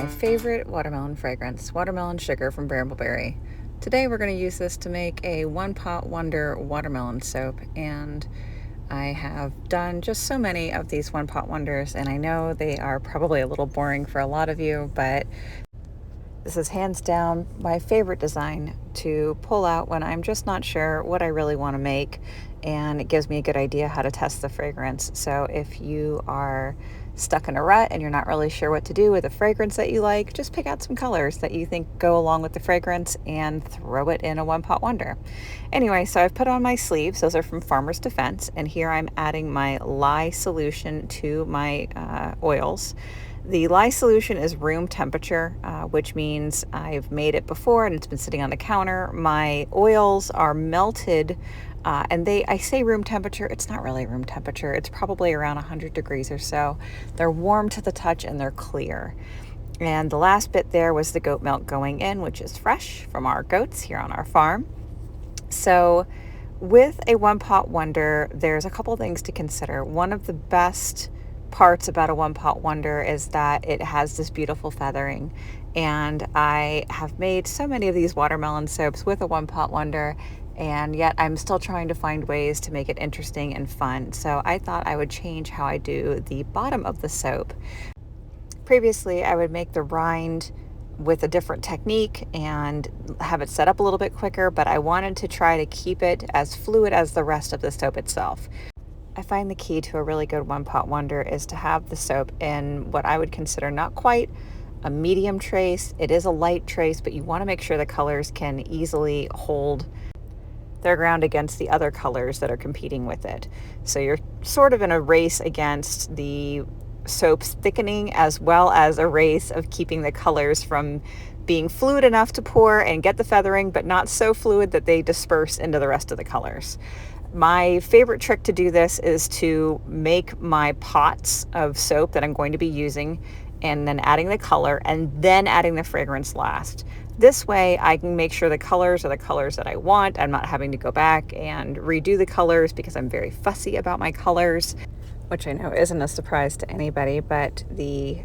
favorite watermelon fragrance, watermelon sugar from Brambleberry. Today we're going to use this to make a one pot wonder watermelon soap, and I have done just so many of these one pot wonders, and I know they are probably a little boring for a lot of you, but this is hands down my favorite design to pull out when I'm just not sure what I really want to make, and it gives me a good idea how to test the fragrance. So if you are stuck in a rut and you're not really sure what to do with a fragrance that you like, just pick out some colors that you think go along with the fragrance and throw it in a one pot wonder. Anyway, so I've put on my sleeves. Those are from Farmer's Defense, and here I'm adding my lye solution to my oils. The lye solution is room temperature, which means I've made it before and it's been sitting on the counter. My oils are melted, and I say room temperature, it's not really room temperature. It's probably around 100 degrees or so. They're warm to the touch and they're clear. And the last bit there was the goat milk going in, which is fresh from our goats here on our farm. So with a one pot wonder, there's a couple things to consider. One of the best parts about a one pot wonder is that it has this beautiful feathering, and I have made so many of these watermelon soaps with a one pot wonder, and yet I'm still trying to find ways to make it interesting and fun. So I thought I would change how I do the bottom of the soap. Previously I would make the rind with a different technique and have it set up a little bit quicker, but I wanted to try to keep it as fluid as the rest of the soap itself. I find the key to a really good one pot wonder is to have the soap in what I would consider not quite a medium trace. It is a light trace, but you want to make sure the colors can easily hold their ground against the other colors that are competing with it. So you're sort of in a race against the soap's thickening, as well as a race of keeping the colors from being fluid enough to pour and get the feathering, but not so fluid that they disperse into the rest of the colors. My favorite trick to do this is to make my pots of soap that I'm going to be using, and then adding the color and then adding the fragrance last. This way I can make sure the colors are the colors that I want. I'm not having to go back and redo the colors because I'm very fussy about my colors, which I know isn't a surprise to anybody, but the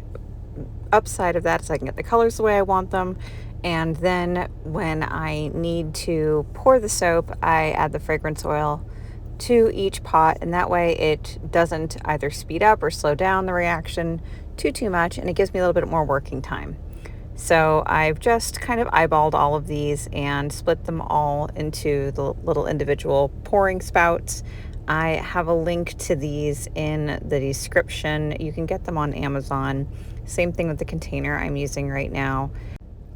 upside of that is I can get the colors the way I want them. And then when I need to pour the soap, I add the fragrance oil to each pot, and that way it doesn't either speed up or slow down the reaction too much, and it gives me a little bit more working time. So I've just kind of eyeballed all of these and split them all into the little individual pouring spouts. I have a link to these in the description. You can get them on Amazon. Same thing with the container I'm using right now.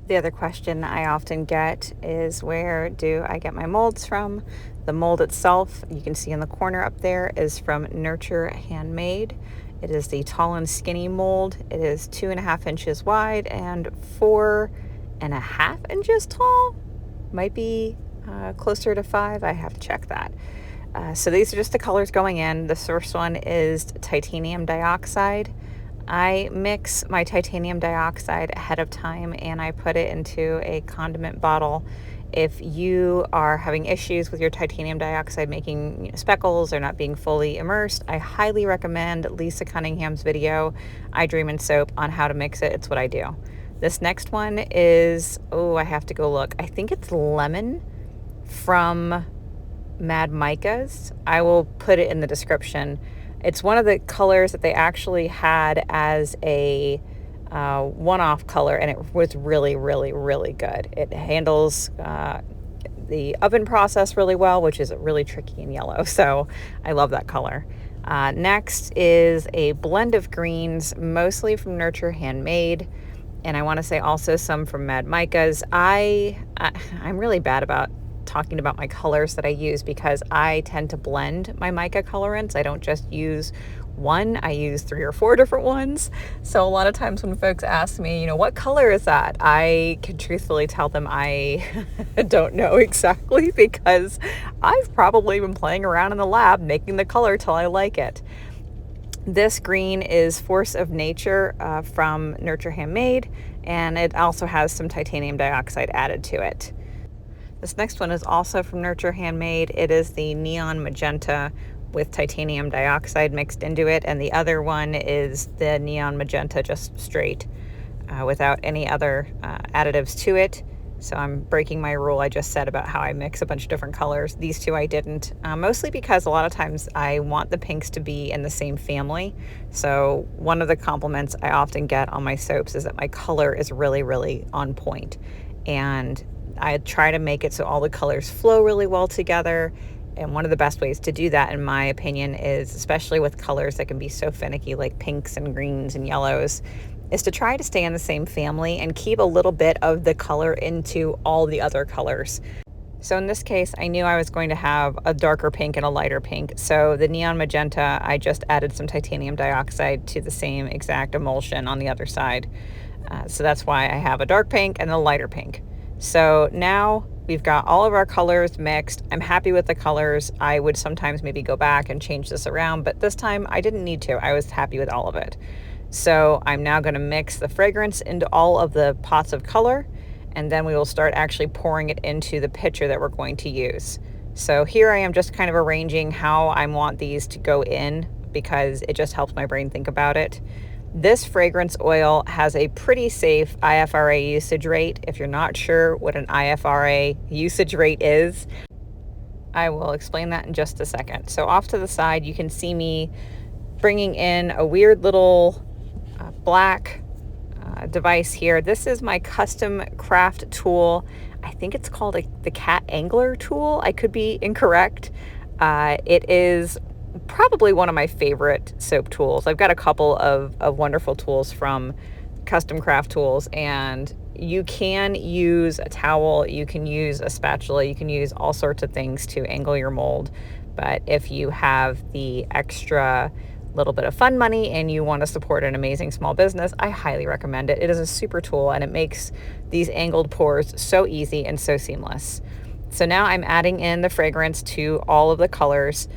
The other question I often get is, where do I get my molds from? The mold itself, you can see in the corner up there, is from Nurture Handmade. It is the tall and skinny mold. It is 2.5 inches wide and 4.5 inches tall. Might be closer to 5. I have to check that. So these are just the colors going in. The first one is titanium dioxide. I mix my titanium dioxide ahead of time and I put it into a condiment bottle. If you are having issues with your titanium dioxide making speckles or not being fully immersed, I highly recommend Lisa Cunningham's video, I Dream in Soap, on how to mix it. It's what I do. This next one is, I have to go look. I think it's lemon from Mad Micas. I will put it in the description. It's one of the colors that they actually had as a one-off color, and it was really, really, really good. It handles the oven process really well, which is really tricky and yellow, so I love that color. Next is a blend of greens, mostly from Nurture Handmade, and I want to say also some from Mad Micas. I'm really bad about talking about my colors that I use because I tend to blend my mica colorants. I don't just use one, I use 3 or 4 different ones. So a lot of times when folks ask me, what color is that? I can truthfully tell them I don't know exactly, because I've probably been playing around in the lab making the color till I like it. This green is Force of Nature from Nurture Handmade, and it also has some titanium dioxide added to it. This next one is also from Nurture Handmade. It is the Neon Magenta with titanium dioxide mixed into it, and the other one is the Neon Magenta just straight. without any other additives to it. So I'm breaking my rule I just said about how I mix a bunch of different colors. These two I didn't, mostly because a lot of times I want the pinks to be in the same family. So one of the compliments I often get on my soaps is that my color is really, really on point. And I try to make it so all the colors flow really well together. And one of the best ways to do that, in my opinion, is, especially with colors that can be so finicky, like pinks and greens and yellows, is to try to stay in the same family and keep a little bit of the color into all the other colors. So in this case, I knew I was going to have a darker pink and a lighter pink. So the neon magenta, I just added some titanium dioxide to the same exact emulsion on the other side. So that's why I have a dark pink and a lighter pink. So now we've got all of our colors mixed. I'm happy with the colors. I would sometimes maybe go back and change this around, but this time I didn't need to. I was happy with all of it. So I'm now going to mix the fragrance into all of the pots of color, and then we will start actually pouring it into the pitcher that we're going to use. So here I am just kind of arranging how I want these to go in, because it just helps my brain think about it. This fragrance oil has a pretty safe IFRA usage rate. If you're not sure what an IFRA usage rate is, I will explain that in just a second. So off to the side, you can see me bringing in a weird little black device here. This is my custom craft tool. I think it's called the cat angler tool. I could be incorrect. It is probably one of my favorite soap tools. I've got a couple of wonderful tools from Custom Craft Tools, and you can use a towel, you can use a spatula, you can use all sorts of things to angle your mold. But if you have the extra little bit of fun money and you want to support an amazing small business, I highly recommend it. It is a super tool, and it makes these angled pours so easy and so seamless. So now I'm adding in the fragrance to all of the colors.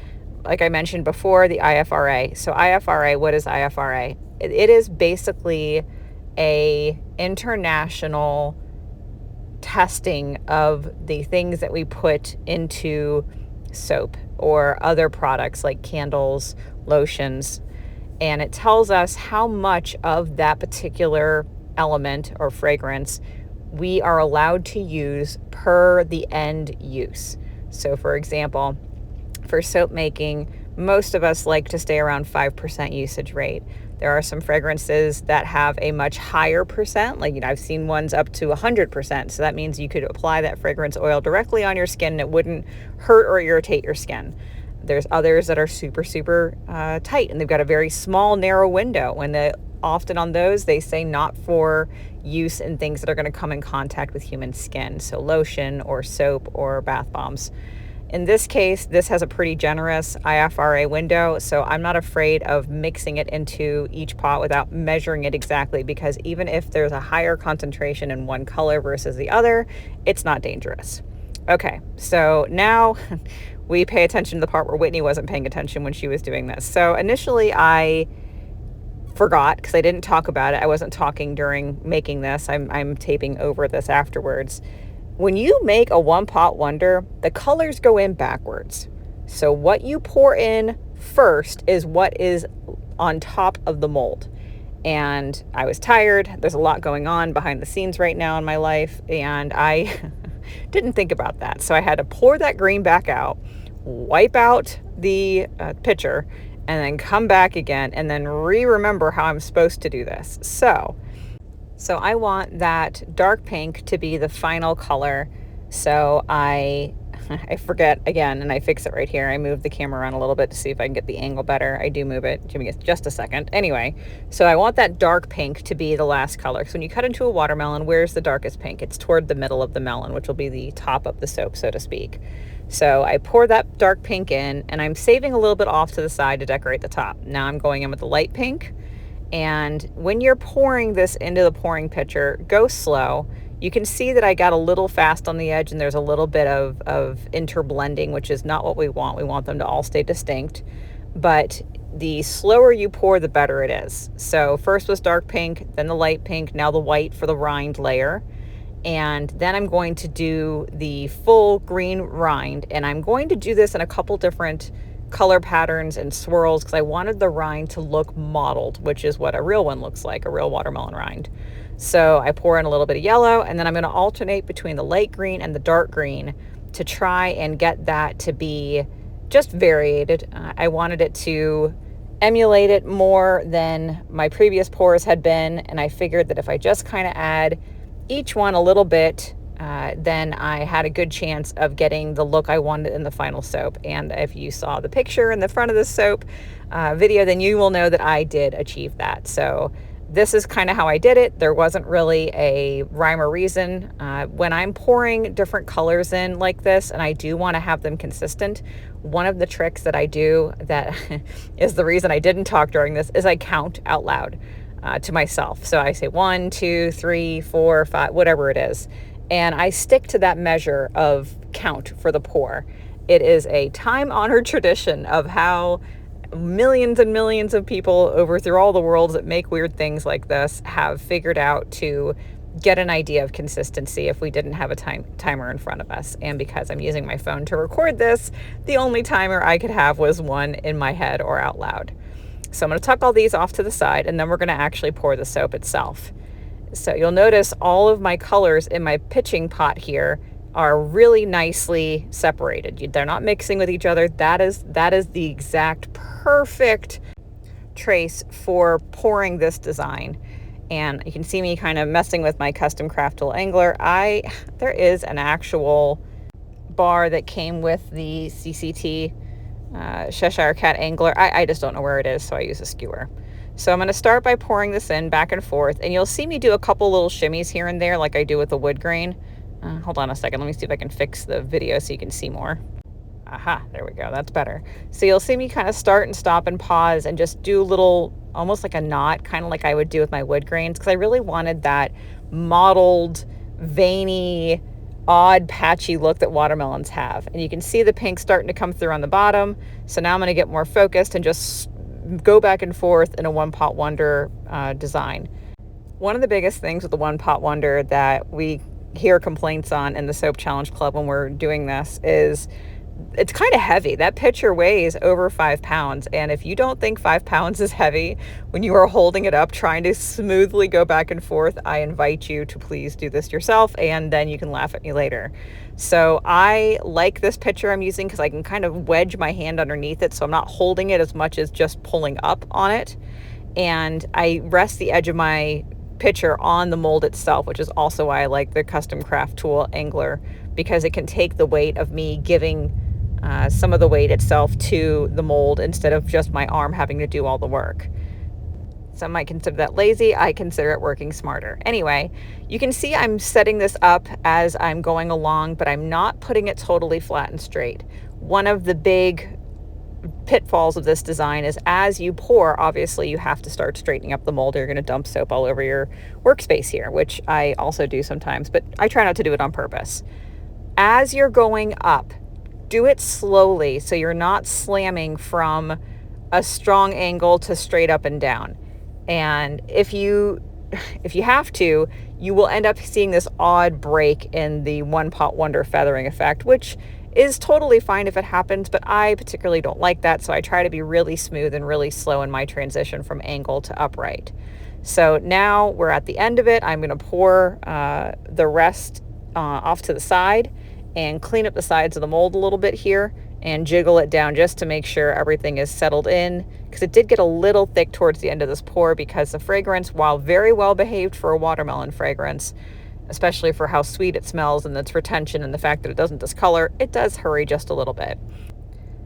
Like I mentioned before, the IFRA. So IFRA, what is IFRA? It is basically a international testing of the things that we put into soap or other products like candles, lotions, and it tells us how much of that particular element or fragrance we are allowed to use per the end use. So for example, for soap making, most of us like to stay around 5% usage rate. There are some fragrances that have a much higher percent, like, I've seen ones up to 100%. So that means you could apply that fragrance oil directly on your skin and it wouldn't hurt or irritate your skin. There's others that are super, super tight, and they've got a very small, narrow window. Often on those, they say not for use in things that are going to come in contact with human skin. So lotion or soap or bath bombs. In this case, this has a pretty generous IFRA window, so I'm not afraid of mixing it into each pot without measuring it exactly, because even if there's a higher concentration in one color versus the other, it's not dangerous. Okay, so now we pay attention to the part where Whitney wasn't paying attention when she was doing this. So initially I forgot, because I didn't talk about it. I wasn't talking during making this. I'm taping over this afterwards. When you make a one pot wonder, the colors go in backwards. So what you pour in first is what is on top of the mold. And I was tired. There's a lot going on behind the scenes right now in my life, and I didn't think about that. So I had to pour that green back out, wipe out the pitcher, and then come back again and then remember how I'm supposed to do this. So I want that dark pink to be the final color. So I forget again, and I fix it right here. I move the camera around a little bit to see if I can get the angle better. I do move it. Give me just a second. Anyway, so I want that dark pink to be the last color. So when you cut into a watermelon, where's the darkest pink? It's toward the middle of the melon, which will be the top of the soap, so to speak. So I pour that dark pink in, and I'm saving a little bit off to the side to decorate the top. Now I'm going in with the light pink. And when you're pouring this into the pouring pitcher, go slow. You can see that I got a little fast on the edge, and there's a little bit of interblending, which is not what we want. We want them to all stay distinct. But the slower you pour, the better it is. So first was dark pink, then the light pink, now the white for the rind layer. And then I'm going to do the full green rind, and I'm going to do this in a couple different color patterns and swirls because I wanted the rind to look mottled, which is what a real one looks like, a real watermelon rind. So I pour in a little bit of yellow, and then I'm going to alternate between the light green and the dark green to try and get that to be just variated. I wanted it to emulate it more than my previous pours had been, and I figured that if I just kind of add each one a little bit, then I had a good chance of getting the look I wanted in the final soap. And if you saw the picture in the front of the soap video, then you will know that I did achieve that. So this is kind of how I did it. There wasn't really a rhyme or reason. When I'm pouring different colors in like this, and I do want to have them consistent, one of the tricks that I do that is the reason I didn't talk during this is I count out loud to myself. So I say 1, 2, 3, 4, 5, whatever it is. And I stick to that measure of count for the pour. It is a time-honored tradition of how millions and millions of people over through all the worlds that make weird things like this have figured out to get an idea of consistency if we didn't have a timer in front of us. And because I'm using my phone to record this, the only timer I could have was one in my head or out loud. So I'm going to tuck all these off to the side, and then we're going to actually pour the soap itself. So you'll notice all of my colors in my pitching pot here are really nicely separated. They're not mixing with each other. That is the exact perfect trace for pouring this design. And you can see me kind of messing with my custom craft tool angler. There is an actual bar that came with the CCT Cheshire Cat angler. I just don't know where it is, so I use a skewer. So I'm going to start by pouring this in back and forth, and you'll see me do a couple little shimmies here and there like I do with the wood grain. Hold on a second. Let me see if I can fix the video so you can see more. Aha, there we go. That's better. So you'll see me kind of start and stop and pause and just do little, almost like a knot, kind of like I would do with my wood grains, because I really wanted that mottled, veiny, odd, patchy look that watermelons have. And you can see the pink starting to come through on the bottom. So now I'm going to get more focused and just go back and forth in a one pot wonder design. One of the biggest things with the one pot wonder that we hear complaints on in the Soap Challenge Club when we're doing this is it's kind of heavy. That pitcher weighs over 5 pounds. And if you don't think 5 pounds is heavy when you are holding it up, trying to smoothly go back and forth, I invite you to please do this yourself, and then you can laugh at me later. So I like this pitcher I'm using because I can kind of wedge my hand underneath it, so I'm not holding it as much as just pulling up on it. And I rest the edge of my pitcher on the mold itself, which is also why I like the custom craft tool angler, because it can take the weight of me giving some of the weight itself to the mold instead of just my arm having to do all the work. Some might consider that lazy. I consider it working smarter. Anyway, you can see I'm setting this up as I'm going along, but I'm not putting it totally flat and straight. One of the big pitfalls of this design is as you pour, obviously you have to start straightening up the mold, or you're going to dump soap all over your workspace here, which I also do sometimes, but I try not to do it on purpose. As you're going up, do it slowly so you're not slamming from a strong angle to straight up and down. And if you have to, you will end up seeing this odd break in the one pot wonder feathering effect, which is totally fine if it happens, but I particularly don't like that, so I try to be really smooth and really slow in my transition from angle to upright. So now we're at the end of it. I'm going to pour the rest off to the side and clean up the sides of the mold a little bit here and jiggle it down just to make sure everything is settled in, because it did get a little thick towards the end of this pour, because the fragrance, while very well behaved for a watermelon fragrance, especially for how sweet it smells and its retention and the fact that it doesn't discolor, it does hurry just a little bit.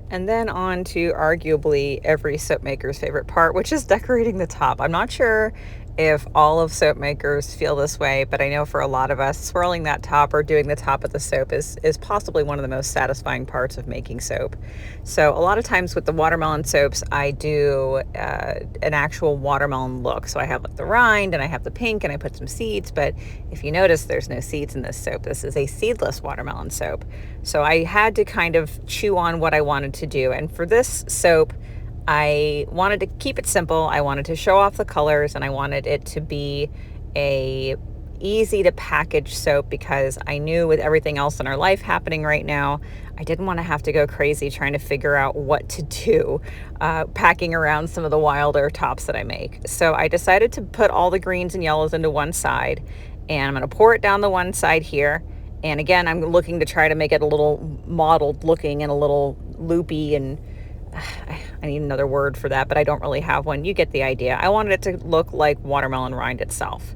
And then on to arguably every soap maker's favorite part, which is decorating the top. I'm not sure if all of soap makers feel this way, but I know for a lot of us, swirling that top or doing the top of the soap is possibly one of the most satisfying parts of making soap. So a lot of times with the watermelon soaps, I do an actual watermelon look. So I have like the rind and I have the pink and I put some seeds, but if you notice, there's no seeds in this soap. This is a seedless watermelon soap. So I had to kind of chew on what I wanted to do. And for this soap, I wanted to keep it simple. I wanted to show off the colors, and I wanted it to be a easy to package soap because I knew with everything else in our life happening right now, I didn't want to have to go crazy trying to figure out what to do, packing around some of the wilder tops that I make. So I decided to put all the greens and yellows into one side, and I'm going to pour it down the one side here. And again, I'm looking to try to make it a little mottled looking and a little loopy, and I need another word for that, but I don't really have one. You get the idea. I wanted it to look like watermelon rind itself.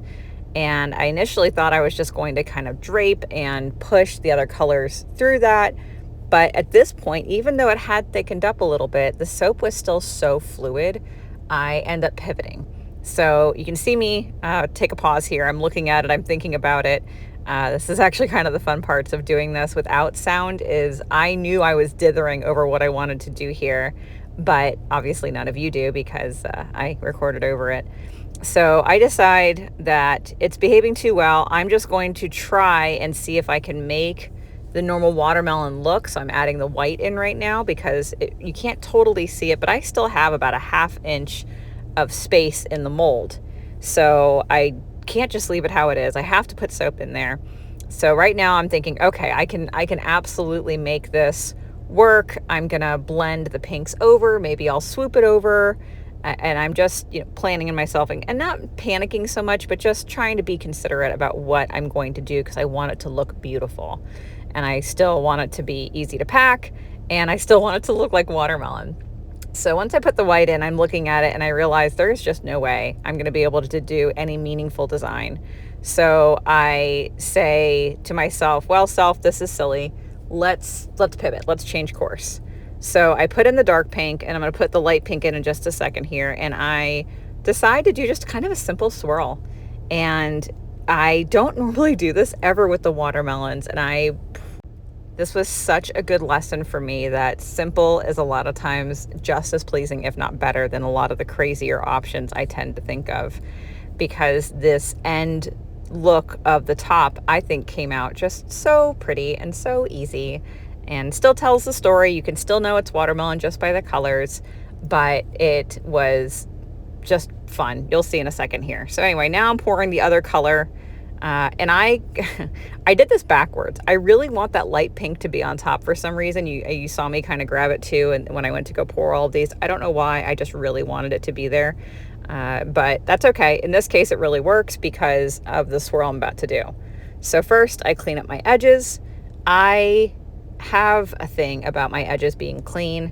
And I initially thought I was just going to kind of drape and push the other colors through that. But at this point, even though it had thickened up a little bit, the soap was still so fluid, I end up pivoting. So you can see me take a pause here. I'm looking at it. I'm thinking about it. This is actually kind of the fun parts of doing this without sound is I knew I was dithering over what I wanted to do here, but obviously none of you do because I recorded over it. So I decide that it's behaving too well. I'm just going to try and see if I can make the normal watermelon look. So I'm adding the white in right now because you can't totally see it, but I still have about a 1/2 inch of space in the mold. So I can't just leave it how it is. I have to put soap in there. So right now I'm thinking, okay, I can absolutely make this work. I'm gonna blend the pinks over. Maybe I'll swoop it over. And I'm just, planning in myself and not panicking so much, but just trying to be considerate about what I'm going to do because I want it to look beautiful. And I still want it to be easy to pack, and I still want it to look like watermelon. So once I put the white in, I'm looking at it and I realize there's just no way I'm going to be able to do any meaningful design. So I say to myself, well, self, this is silly. Let's pivot. Let's change course. So I put in the dark pink, and I'm going to put the light pink in just a second here. And I decide to do just kind of a simple swirl. And I don't normally do this ever with the watermelons. And this was such a good lesson for me that simple is a lot of times just as pleasing, if not better, than a lot of the crazier options I tend to think of. Because this end look of the top, I think, came out just so pretty and so easy. And still tells the story. You can still know it's watermelon just by the colors, but it was just fun. You'll see in a second here. So anyway, now I'm pouring the other color, and I did this backwards. I really want that light pink to be on top for some reason. You saw me kind of grab it too, and when I went to go pour all of these, I don't know why. I just really wanted it to be there, but that's okay. In this case, it really works because of the swirl I'm about to do. So first, I clean up my edges. I have a thing about my edges being clean.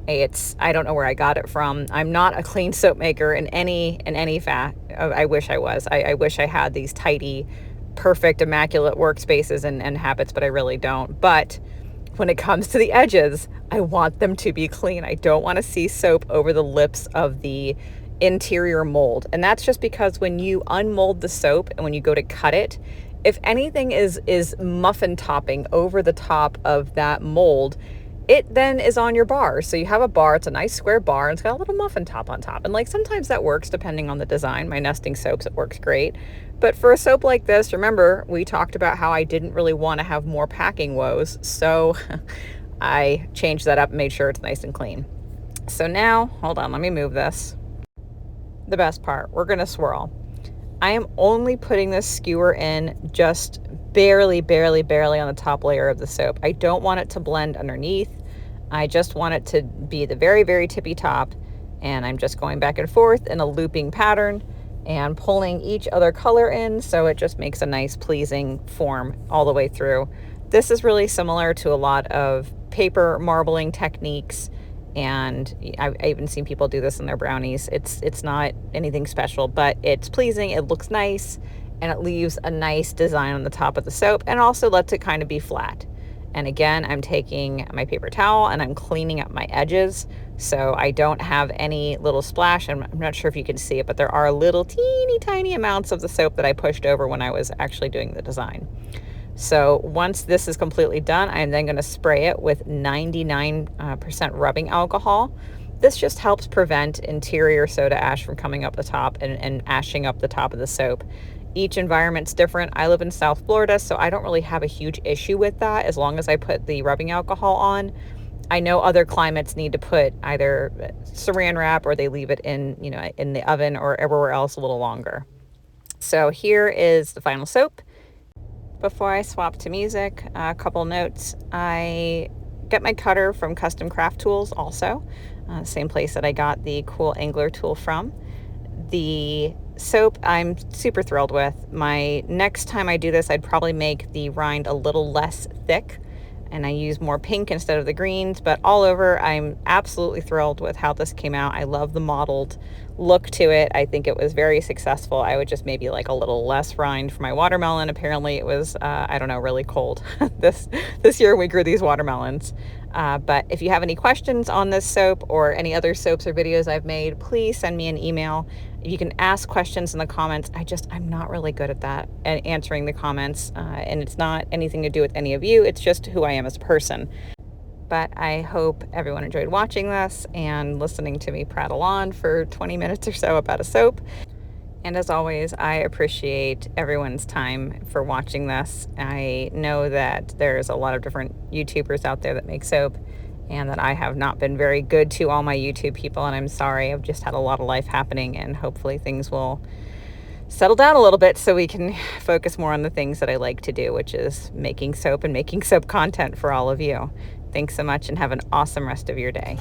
I don't know where I got it from. I'm not a clean soap maker in any fact. I wish I was. I wish I had these tidy, perfect, immaculate workspaces and habits, but I really don't. But when it comes to the edges, I want them to be clean. I don't want to see soap over the lips of the interior mold. And that's just because when you unmold the soap and when you go to cut it, if anything is muffin topping over the top of that mold, it then is on your bar. So you have a bar, it's a nice square bar, and it's got a little muffin top on top. And sometimes that works depending on the design. My nesting soaps, it works great. But for a soap like this, remember, we talked about how I didn't really want to have more packing woes. So I changed that up and made sure it's nice and clean. So now, hold on, let me move this. The best part, we're gonna swirl. I am only putting this skewer in just barely on the top layer of the soap. I don't want it to blend underneath. I just want it to be the very, very tippy top. And I'm just going back and forth in a looping pattern and pulling each other color in so it just makes a nice pleasing form all the way through. This is really similar to a lot of paper marbling techniques, and I've even seen people do this in their brownies. It's not anything special, but it's pleasing, it looks nice, and it leaves a nice design on the top of the soap, and also lets it kind of be flat. And again, I'm taking my paper towel and I'm cleaning up my edges so I don't have any little splash. I'm not sure if you can see it, but there are little teeny tiny amounts of the soap that I pushed over when I was actually doing the design. So once this is completely done, I'm then going to spray it with 99% rubbing alcohol. This just helps prevent interior soda ash from coming up the top and ashing up the top of the soap. Each environment's different. I live in South Florida, so I don't really have a huge issue with that as long as I put the rubbing alcohol on. I know other climates need to put either saran wrap or they leave it in the oven or everywhere else a little longer. So here is the final soap. Before I swap to music, a couple notes. I get my cutter from Custom Craft Tools also, same place that I got the cool angler tool from. The soap I'm super thrilled with. My next time I do this, I'd probably make the rind a little less thick, and I use more pink instead of the greens, but all over, I'm absolutely thrilled with how this came out. I love the mottled look to it. I think it was very successful. I would just maybe like a little less rind for my watermelon. Apparently it was, I don't know, really cold this year we grew these watermelons. But if you have any questions on this soap or any other soaps or videos I've made, please send me an email. You can ask questions in the comments. I'm not really good at that, at answering the comments. And it's not anything to do with any of you. It's just who I am as a person. But I hope everyone enjoyed watching this and listening to me prattle on for 20 minutes or so about a soap. And as always, I appreciate everyone's time for watching this. I know that there's a lot of different YouTubers out there that make soap, and that I have not been very good to all my YouTube people, and I'm sorry. I've just had a lot of life happening, and hopefully things will settle down a little bit so we can focus more on the things that I like to do, which is making soap and making soap content for all of you. Thanks so much, and have an awesome rest of your day.